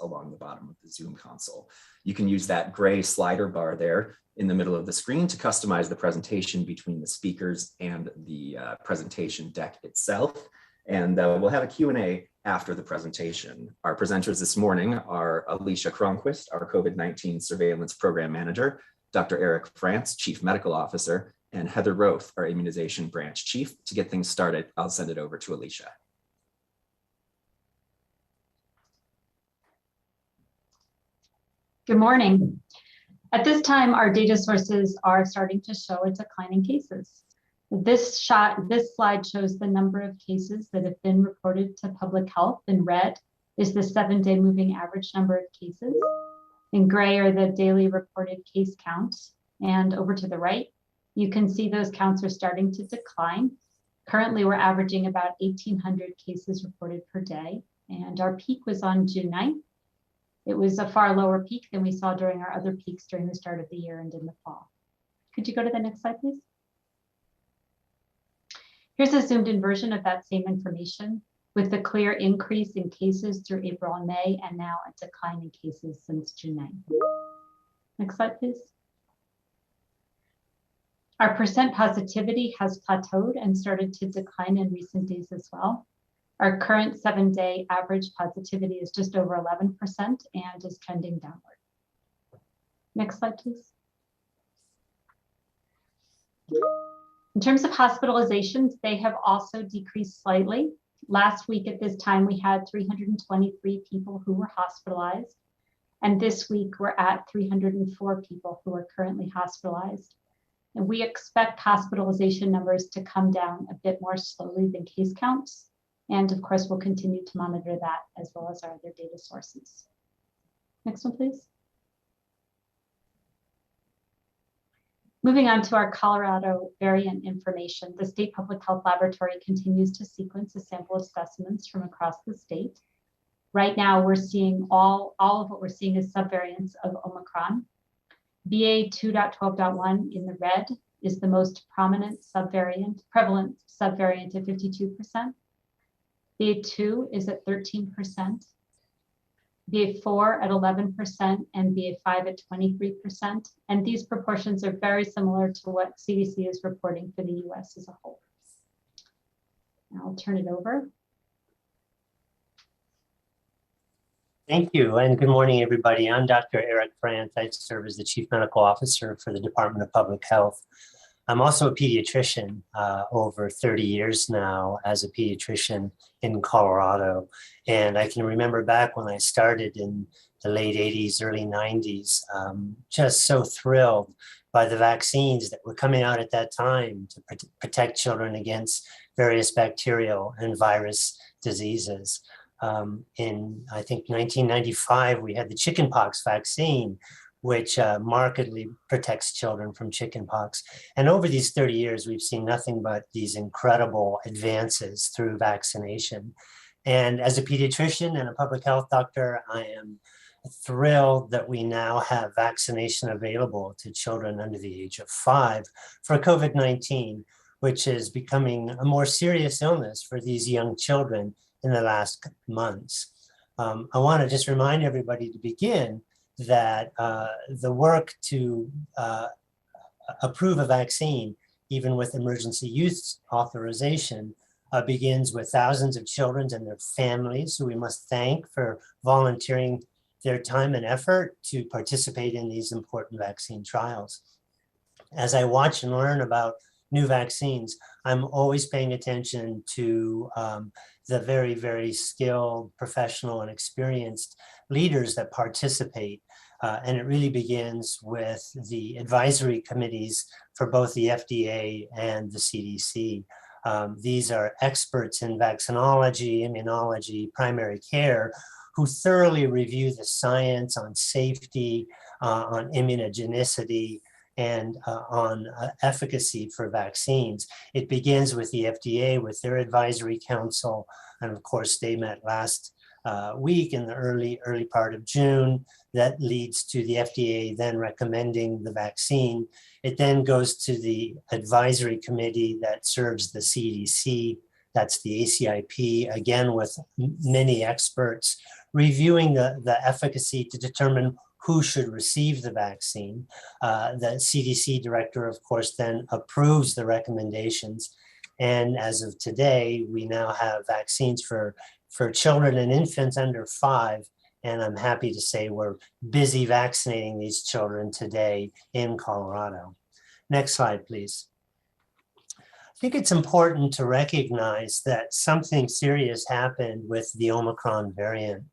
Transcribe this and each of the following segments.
along the bottom of the Zoom console. You can use that gray slider bar there in the middle of the screen to customize the presentation between the speakers and the presentation deck itself. And we'll have a Q&A after the presentation. Our presenters this morning are Alicia Cronquist, our COVID-19 Surveillance Program Manager, Dr. Eric France, Chief Medical Officer, and Heather Roth, our Immunization Branch Chief. To get things started, I'll send it over to Alicia. Good morning. At this time, our data sources are starting to show a decline in cases. This slide shows the number of cases that have been reported to public health. In red is the 7-day moving average number of cases. In gray are the daily reported case counts. And over to the right, you can see those counts are starting to decline. Currently, we're averaging about 1,800 cases reported per day. And our peak was on June 9th. It was a far lower peak than we saw during our other peaks during the start of the year and in the fall. Could you go to the next slide, please? Here's a zoomed in version of that same information with the clear increase in cases through April and May, and now a decline in cases since June 9th. Next slide, please. Our percent positivity has plateaued and started to decline in recent days as well. Our current 7-day average positivity is just over 11% and is trending downward. Next slide, please. In terms of hospitalizations, they have also decreased slightly. Last week at this time, we had 323 people who were hospitalized. And this week, we're at 304 people who are currently hospitalized. And we expect hospitalization numbers to come down a bit more slowly than case counts. And of course, we'll continue to monitor that as well as our other data sources. Next one, please. Moving on to our Colorado variant information, the State Public Health Laboratory continues to sequence a sample of specimens from across the state. Right now, we're seeing all of what we're seeing is subvariants of Omicron. BA 2.12.1 in the red is the most prominent subvariant, prevalent subvariant at 52%. BA2 is at 13%. BA4 at 11% and BA5 at 23%. And these proportions are very similar to what CDC is reporting for the US as a whole. Now I'll turn it over. Thank you, and good morning, everybody. I'm Dr. Eric France. I serve as the Chief Medical Officer for the Department of Public Health. I'm also a pediatrician, over 30 years now as a pediatrician in Colorado. And I can remember back when I started in the late 80s, early 90s, just so thrilled by the vaccines that were coming out at that time to protect children against various bacterial and virus diseases. In, I think, 1995, we had the chickenpox vaccine, which markedly protects children from chickenpox. And over these 30 years, we've seen nothing but these incredible advances through vaccination. And as a pediatrician and a public health doctor, I am thrilled that we now have vaccination available to children under the age of 5 for COVID-19, which is becoming a more serious illness for these young children in the last months. I want to just remind everybody to begin that the work to approve a vaccine, even with emergency use authorization, begins with thousands of children and their families, who we must thank for volunteering their time and effort to participate in these important vaccine trials. As I watch and learn about new vaccines, I'm always paying attention to the very, very skilled, professional, and experienced leaders that participate. And it really begins with the advisory committees for both the FDA and the CDC. These are experts in vaccinology, immunology, primary care, who thoroughly review the science on safety, on immunogenicity, and on efficacy for vaccines. It begins with the FDA, with their advisory council. And of course, they met last week in the early part of June. That leads to the FDA then recommending the vaccine. It then goes to the advisory committee that serves the CDC That's the ACIP, again, with many experts reviewing the efficacy to determine who should receive the vaccine. The CDC director, of course, then approves the recommendations. And as of today, we now have vaccines for children and infants under 5. And I'm happy to say we're busy vaccinating these children today in Colorado. Next slide, please. I think it's important to recognize that something serious happened with the Omicron variant.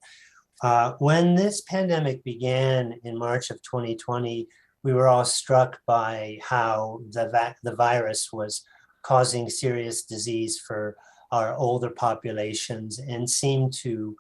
When this pandemic began in March of 2020, we were all struck by how the virus was causing serious disease for our older populations and seemed to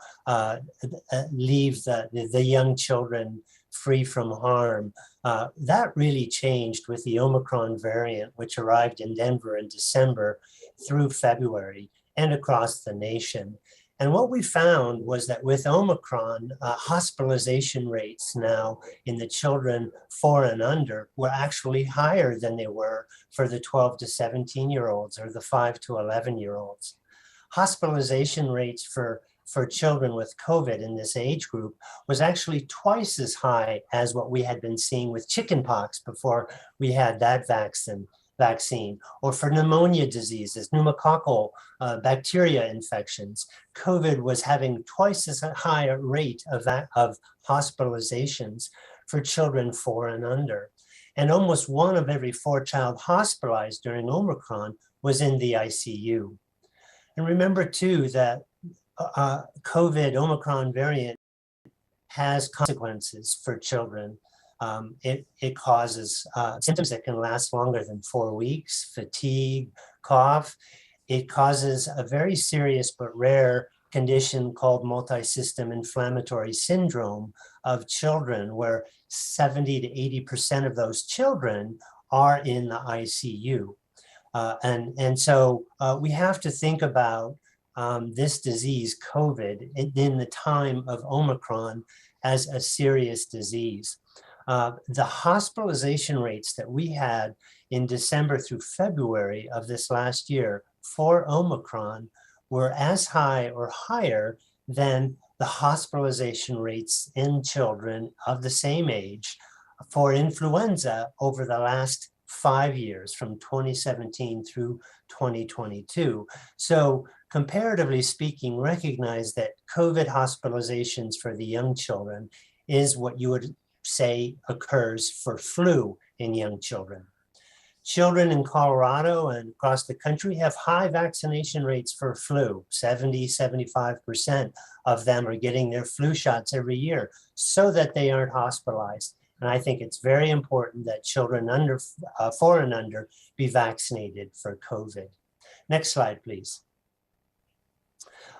leave the young children free from harm. That really changed with the Omicron variant, which arrived in Denver in December through February and across the nation. And what we found was that with Omicron, hospitalization rates now in the children 4 and under were actually higher than they were for the 12 to 17-year-olds or the 5 to 11-year-olds. Hospitalization rates for children with COVID in this age group was actually twice as high as what we had been seeing with chickenpox before we had that vaccine, or for pneumonia diseases, pneumococcal bacteria infections. COVID was having twice as high a rate of hospitalizations for children 4 and under. And almost 1 of every 4 child hospitalized during Omicron was in the ICU. And remember too that COVID Omicron variant has consequences for children. It causes symptoms that can last longer than 4 weeks, fatigue, cough. It causes a very serious but rare condition called multisystem inflammatory syndrome of children, where 70 to 80% of those children are in the ICU. And so we have to think about this disease, COVID, in the time of Omicron as a serious disease. The hospitalization rates that we had in December through February of this last year for Omicron were as high or higher than the hospitalization rates in children of the same age for influenza over the last 5 years, from 2017 through 2022. So comparatively speaking, recognize that COVID hospitalizations for the young children is what you would say occurs for flu in young children. Children in Colorado and across the country have high vaccination rates for flu. 70, 75% of them are getting their flu shots every year so that they aren't hospitalized. And I think it's very important that children under 4 and under be vaccinated for COVID. Next slide, please.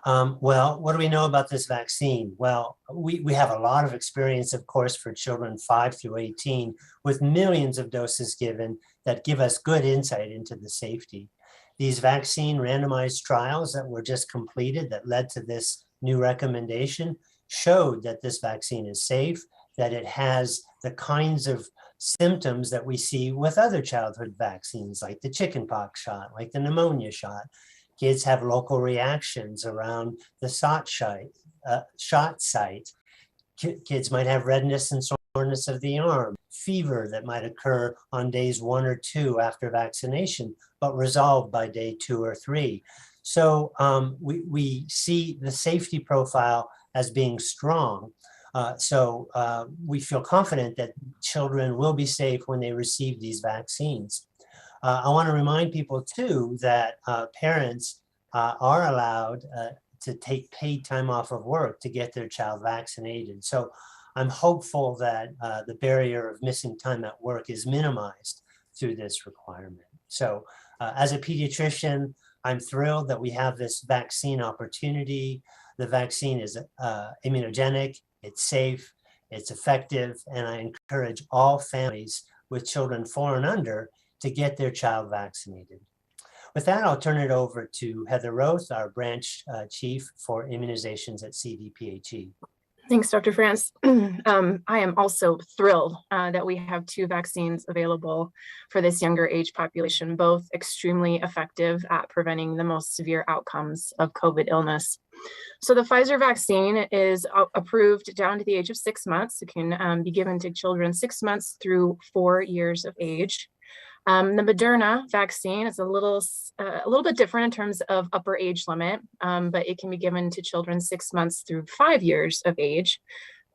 Well, what do we know about this vaccine? Well, we have a lot of experience, of course, for children 5 through 18 with millions of doses given that give us good insight into the safety. These vaccine randomized trials that were just completed that led to this new recommendation showed that this vaccine is safe, that it has the kinds of symptoms that we see with other childhood vaccines, like the chickenpox shot, like the pneumonia shot. Kids have local reactions around the shot site. Kids might have redness and soreness of the arm, fever that might occur on days 1 or 2 after vaccination, but resolved by day 2 or 3. So we see the safety profile as being strong. So we feel confident that children will be safe when they receive these vaccines. I want to remind people too that parents are allowed to take paid time off of work to get their child vaccinated. So I'm hopeful that the barrier of missing time at work is minimized through this requirement. So as a pediatrician, I'm thrilled that we have this vaccine opportunity. The vaccine is immunogenic, it's safe, it's effective, and I encourage all families with children 4 and under to get their child vaccinated. With that, I'll turn it over to Heather Roth, our branch chief for immunizations at CDPHE. Thanks, Dr. France. I am also thrilled that we have 2 vaccines available for this younger age population, both extremely effective at preventing the most severe outcomes of COVID illness. So the Pfizer vaccine is approved down to the age of 6 months. It can be given to children 6 months through 4 years of age. The Moderna vaccine is a little bit different in terms of upper age limit, but it can be given to children 6 months through 5 years of age.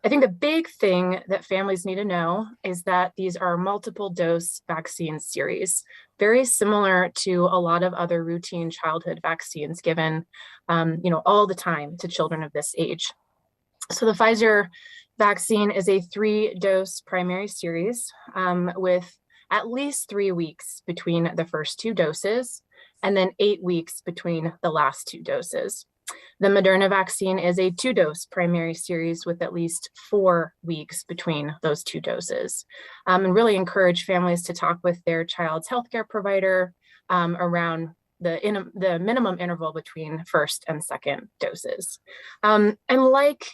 I think the big thing that families need to know is that these are multiple dose vaccine series, very similar to a lot of other routine childhood vaccines given, all the time to children of this age. So the Pfizer vaccine is a 3-dose primary series with at least 3 weeks between the first 2 doses, and then 8 weeks between the last 2 doses. The Moderna vaccine is a 2-dose primary series with at least 4 weeks between those 2 doses. And really encourage families to talk with their child's healthcare provider around the minimum interval between first and second doses. And like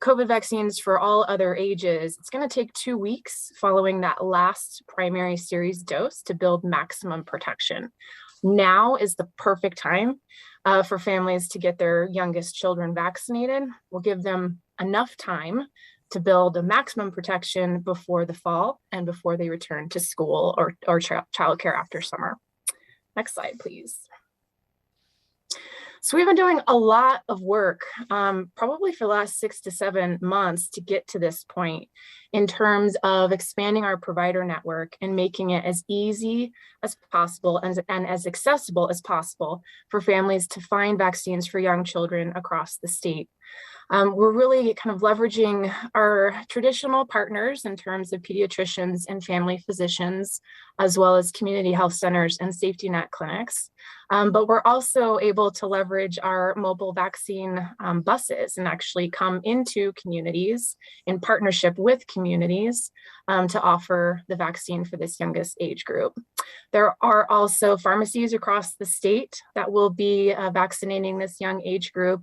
COVID vaccines for all other ages, it's going to take 2 weeks following that last primary series dose to build maximum protection. Now is the perfect time for families to get their youngest children vaccinated. We'll give them enough time to build a maximum protection before the fall and before they return to school or childcare after summer. Next slide, please. So we've been doing a lot of work, probably for the last 6 to 7 months to get to this point in terms of expanding our provider network and making it as easy as possible and as accessible as possible for families to find vaccines for young children across the state. We're really kind of leveraging our traditional partners in terms of pediatricians and family physicians, as well as community health centers and safety net clinics. But we're also able to leverage our mobile vaccine buses and actually come into communities in partnership with communities to offer the vaccine for this youngest age group. There are also pharmacies across the state that will be vaccinating this young age group.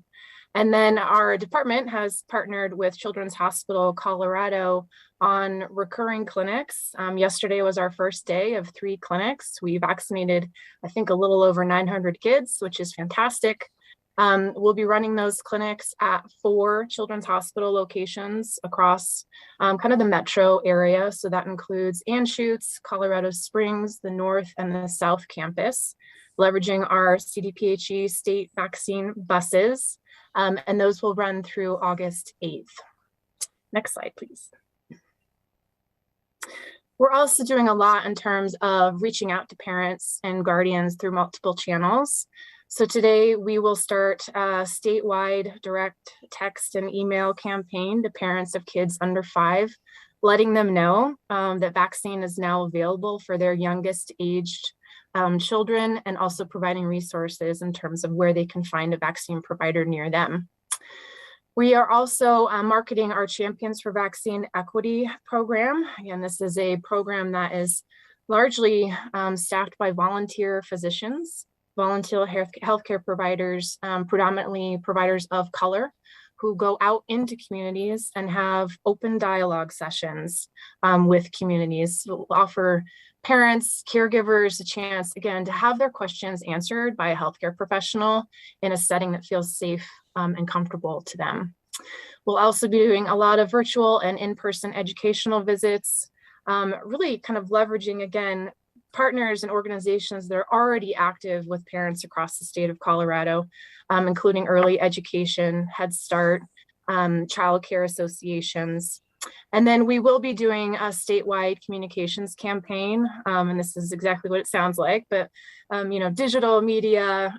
And then our department has partnered with Children's Hospital Colorado on recurring clinics. Yesterday was our first day of 3 clinics. We vaccinated, I think, a little over 900 kids, which is fantastic. We'll be running those clinics at 4 Children's Hospital locations across kind of the metro area. So that includes Anschutz, Colorado Springs, the North and the South campus, leveraging our CDPHE state vaccine buses. And those will run through August 8th. Next slide, please. We're also doing a lot in terms of reaching out to parents and guardians through multiple channels. So today we will start a statewide direct text and email campaign to parents of kids under 5, letting them know that vaccine is now available for their youngest aged children, and also providing resources in terms of where they can find a vaccine provider near them. We are also marketing our Champions for Vaccine Equity program. Again, this is a program that is largely staffed by volunteer physicians, volunteer healthcare providers, predominantly providers of color, who go out into communities and have open dialogue sessions with communities. We'll offer parents, caregivers a chance, again, to have their questions answered by a healthcare professional in a setting that feels safe and comfortable to them. We'll also be doing a lot of virtual and in-person educational visits, really kind of leveraging, again, partners and organizations that are already active with parents across the state of Colorado, including early education, Head Start, child care associations. And then we will be doing a statewide communications campaign, and this is exactly what it sounds like, but digital media,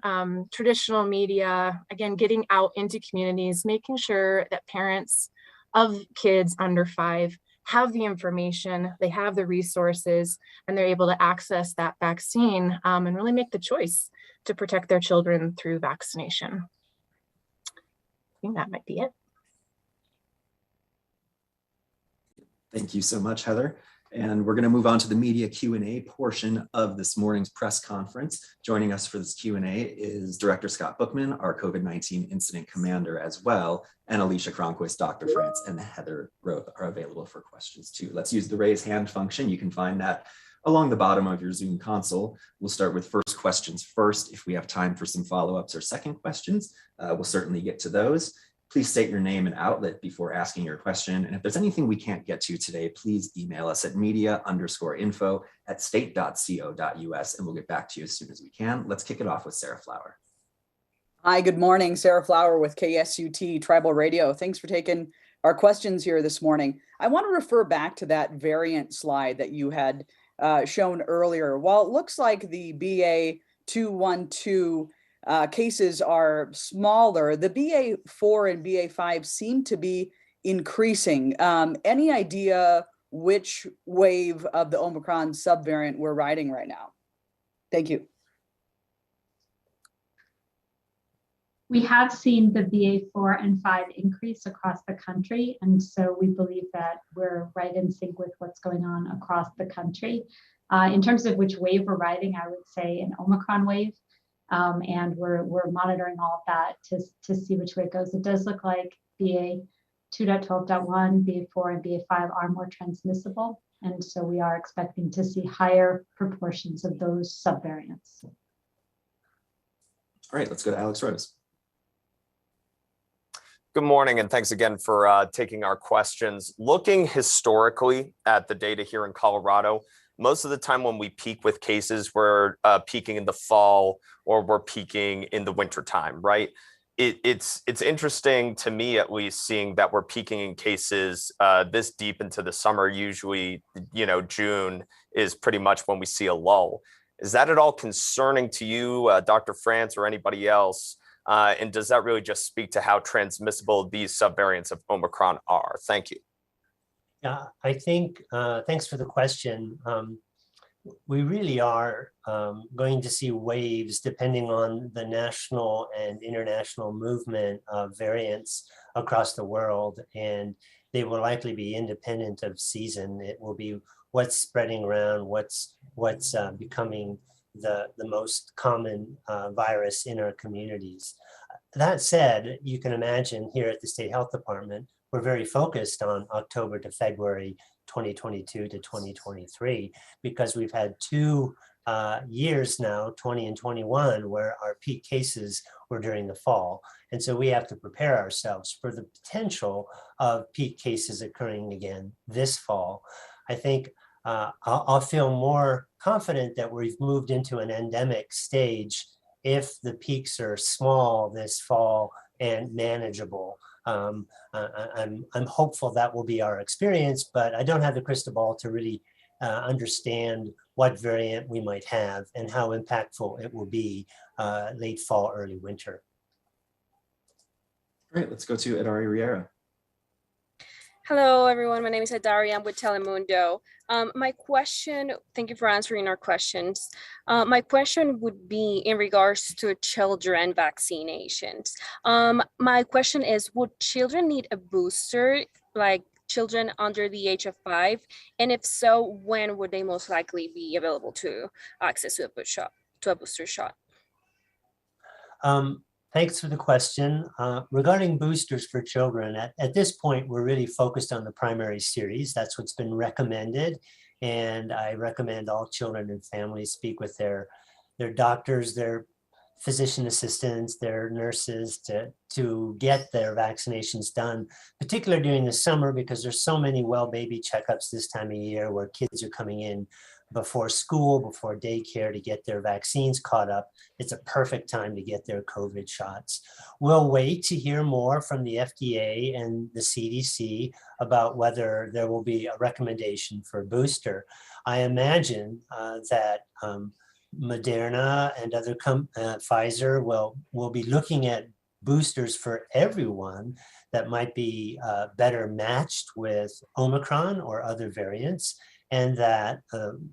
traditional media, again, getting out into communities, making sure that parents of kids under 5 have the information, they have the resources, and they're able to access that vaccine and really make the choice to protect their children through vaccination. I think that might be it. Thank you so much, Heather. And we're going to move on to the media Q&A portion of this morning's press conference. Joining us for this Q&A is Director Scott Bookman, our COVID-19 incident commander as well, and Alicia Cronquist, Dr. France, and Heather Roth are available for questions too. Let's use the raise hand function. You can find that along the bottom of your Zoom console. We'll start with first questions first. If we have time for some follow-ups or second questions, we'll certainly get to those. Please state your name and outlet before asking your question. And if there's anything we can't get to today, please email us at media_info@state.co.us and we'll get back to you as soon as we can. Let's kick it off with Sarah Flower. Hi, good morning. Sarah Flower with KSUT Tribal Radio. Thanks for taking our questions here this morning. I want to refer back to that variant slide that you had shown earlier. While it looks like the BA.2.12 cases are smaller, the BA.4 and BA.5 seem to be increasing. Any idea which wave of the Omicron subvariant we're riding right now? Thank you. We have seen the BA.4 and 5 increase across the country, and so we believe that we're right in sync with what's going on across the country. In terms of which wave we're riding, I would say an Omicron wave. And we're monitoring all of that to see which way it goes. It does look like BA.2.12.1, BA.4, and BA.5 are more transmissible. And so we are expecting to see higher proportions of those subvariants. All right, let's go to Alex Rose. Good morning, and thanks again for taking our questions. Looking historically at the data here in Colorado, most of the time when we peak with cases, we're peaking in the fall or we're peaking in the winter time, right? It's interesting to me, at least, seeing that we're peaking in cases this deep into the summer. Usually, June is pretty much when we see a lull. Is that at all concerning to you, Dr. France, or anybody else? And does that really just speak to how transmissible these subvariants of Omicron are? Thank you. Yeah, I think, thanks for the question. We really are going to see waves depending on the national and international movement of variants across the world, and they will likely be independent of season. It will be what's spreading around, what's becoming the most common virus in our communities. That said, you can imagine here at the State Health Department, we're very focused on October to February 2022 to 2023, because we've had 2 years now, 20 and 21, where our peak cases were during the fall. And so we have to prepare ourselves for the potential of peak cases occurring again this fall. I think I'll feel more confident that we've moved into an endemic stage if the peaks are small this fall and manageable. I'm hopeful that will be our experience, but I don't have the crystal ball to really understand what variant we might have and how impactful it will be late fall, early winter. All right, let's go to Edari Riera. Hello, everyone. My name is Adari. I'm with Telemundo. My question, thank you for answering our questions. My question would be in regards to children vaccinations. My question is, would children need a booster, like children under the age of 5? And if so, when would they most likely be available to access to a booster shot? Thanks for the question. Regarding boosters for children, at this point, we're really focused on the primary series. That's what's been recommended. And I recommend all children and families speak with their doctors, their physician assistants, their nurses to get their vaccinations done, particularly during the summer, because there's so many well baby checkups this time of year where kids are coming in before school, before daycare to get their vaccines caught up. It's a perfect time to get their COVID shots. We'll wait to hear more from the FDA and the CDC about whether there will be a recommendation for a booster. I imagine that Moderna and other Pfizer will be looking at boosters for everyone that might be better matched with Omicron or other variants, and that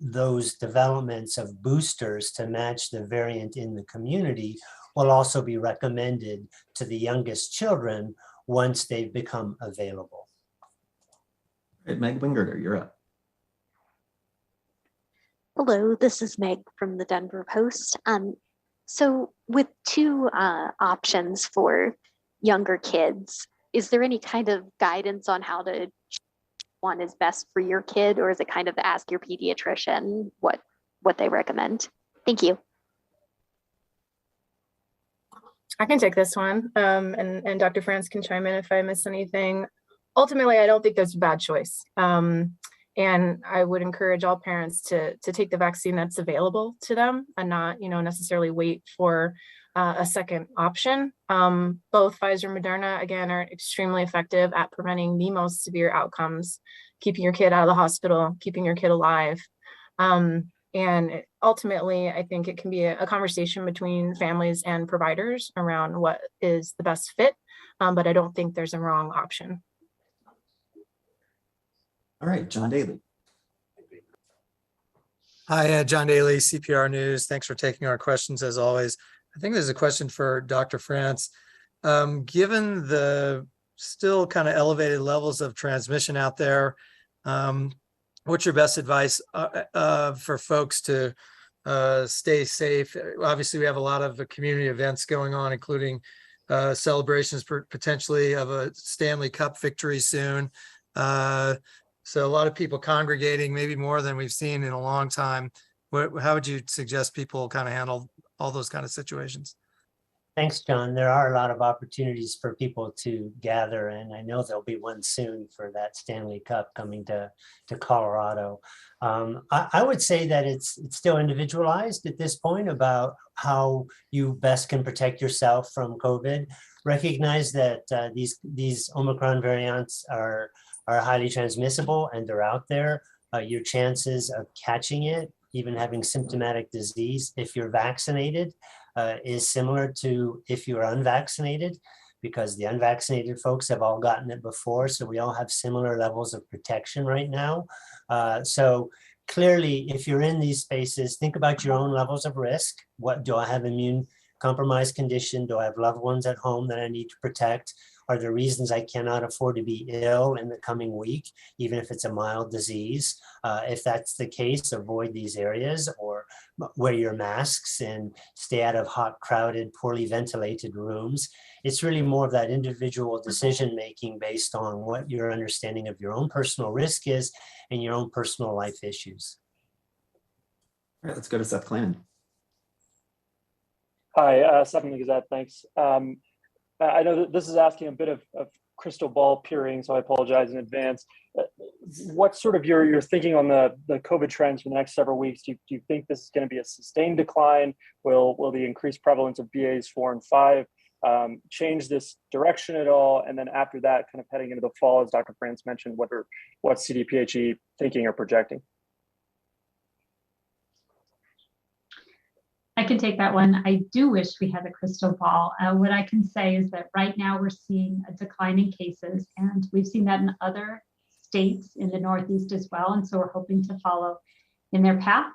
those developments of boosters to match the variant in the community will also be recommended to the youngest children once they've become available. All right, Meg Wingerter, you're up. Hello, this is Meg from the Denver Post. So with two options for younger kids, is there any kind of guidance on how to one is best for your kid, or is it kind of ask your pediatrician what they recommend? Thank you. I can take this one, and Dr. France can chime in if I miss anything. Ultimately, I don't think there's a bad choice. And I would encourage all parents to take the vaccine that's available to them and not, necessarily wait for a second option. Both Pfizer and Moderna, again, are extremely effective at preventing the most severe outcomes, keeping your kid out of the hospital, keeping your kid alive. And ultimately, I think it can be a conversation between families and providers around what is the best fit, but I don't think there's a wrong option. All right, John Daly. Hi, John Daly, CPR News. Thanks for taking our questions as always. I think there's a question for Dr. France. Given the still kind of elevated levels of transmission out there, what's your best advice for folks to stay safe? Obviously, we have a lot of community events going on, including celebrations potentially of a Stanley Cup victory soon. So a lot of people congregating, maybe more than we've seen in a long time. How would you suggest people kind of handle all those kind of situations? Thanks, John. There are a lot of opportunities for people to gather, and I know there'll be one soon for that Stanley Cup coming to Colorado. I would say that it's still individualized at this point about how you best can protect yourself from COVID. Recognize that these Omicron variants are highly transmissible and they're out there. Your chances of catching it, even having symptomatic disease, if you're vaccinated, is similar to if you're unvaccinated, because the unvaccinated folks have all gotten it before. So we all have similar levels of protection right now. So clearly, if you're in these spaces, think about your own levels of risk. What do I have immune compromised condition? Do I have loved ones at home that I need to protect? Are there reasons I cannot afford to be ill in the coming week, even if it's a mild disease? If that's the case, avoid these areas or wear your masks and stay out of hot, crowded, poorly ventilated rooms. It's really more of that individual decision-making based on what your understanding of your own personal risk is and your own personal life issues. All right, let's go to Seth Klannon. Hi, Seth from the Gazette, thanks. I know that this is asking a bit of crystal ball peering, so I apologize in advance. What's sort of your thinking on the COVID trends for the next several weeks? Do you think this is going to be a sustained decline? Will the increased prevalence of BAs 4 and 5 change this direction at all? And then after that, kind of heading into the fall, as Dr. France mentioned, what's CDPHE thinking or projecting? I can take that one. I do wish we had a crystal ball. What I can say is that right now we're seeing a decline in cases, and we've seen that in other states in the Northeast as well. And so we're hoping to follow in their path,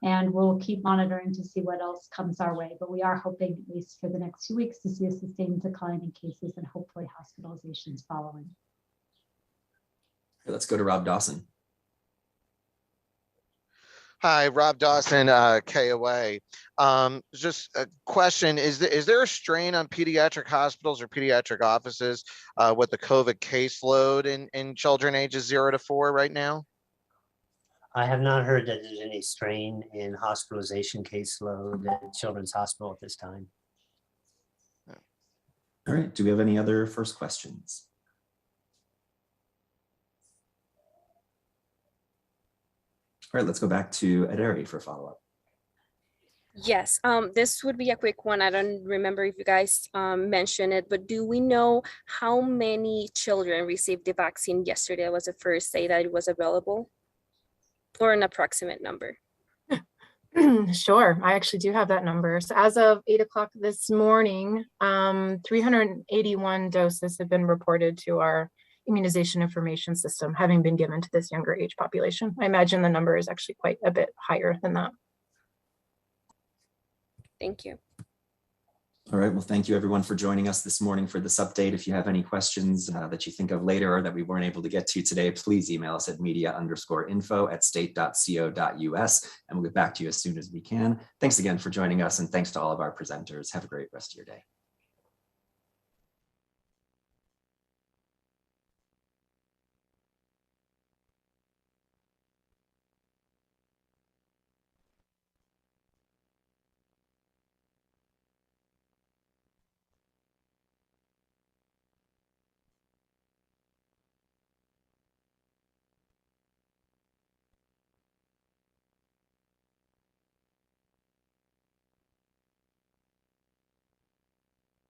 and we'll keep monitoring to see what else comes our way. But we are hoping, at least for the next 2 weeks, to see a sustained decline in cases and hopefully hospitalizations following. Let's go to Rob Dawson. Hi, Rob Dawson, KOA. Just a question, is there a strain on pediatric hospitals or pediatric offices with the COVID caseload in children ages 0 to 4 right now? I have not heard that there's any strain in hospitalization caseload at Children's Hospital at this time. All right, do we have any other first questions? All right, let's go back to Aderi for follow-up. Yes, this would be a quick one. I don't remember if you guys mentioned it, but do we know how many children received the vaccine yesterday? Was the first day that it was available, or an approximate number? Sure, I actually do have that number. So as of 8 o'clock this morning, 381 doses have been reported to our immunization information system, having been given to this younger age population. I imagine the number is actually quite a bit higher than that. Thank you. All right, well, thank you everyone for joining us this morning for this update. If you have any questions that you think of later or that we weren't able to get to today, please email us at media_info@state.co.us and we'll get back to you as soon as we can. Thanks again for joining us and thanks to all of our presenters. Have a great rest of your day.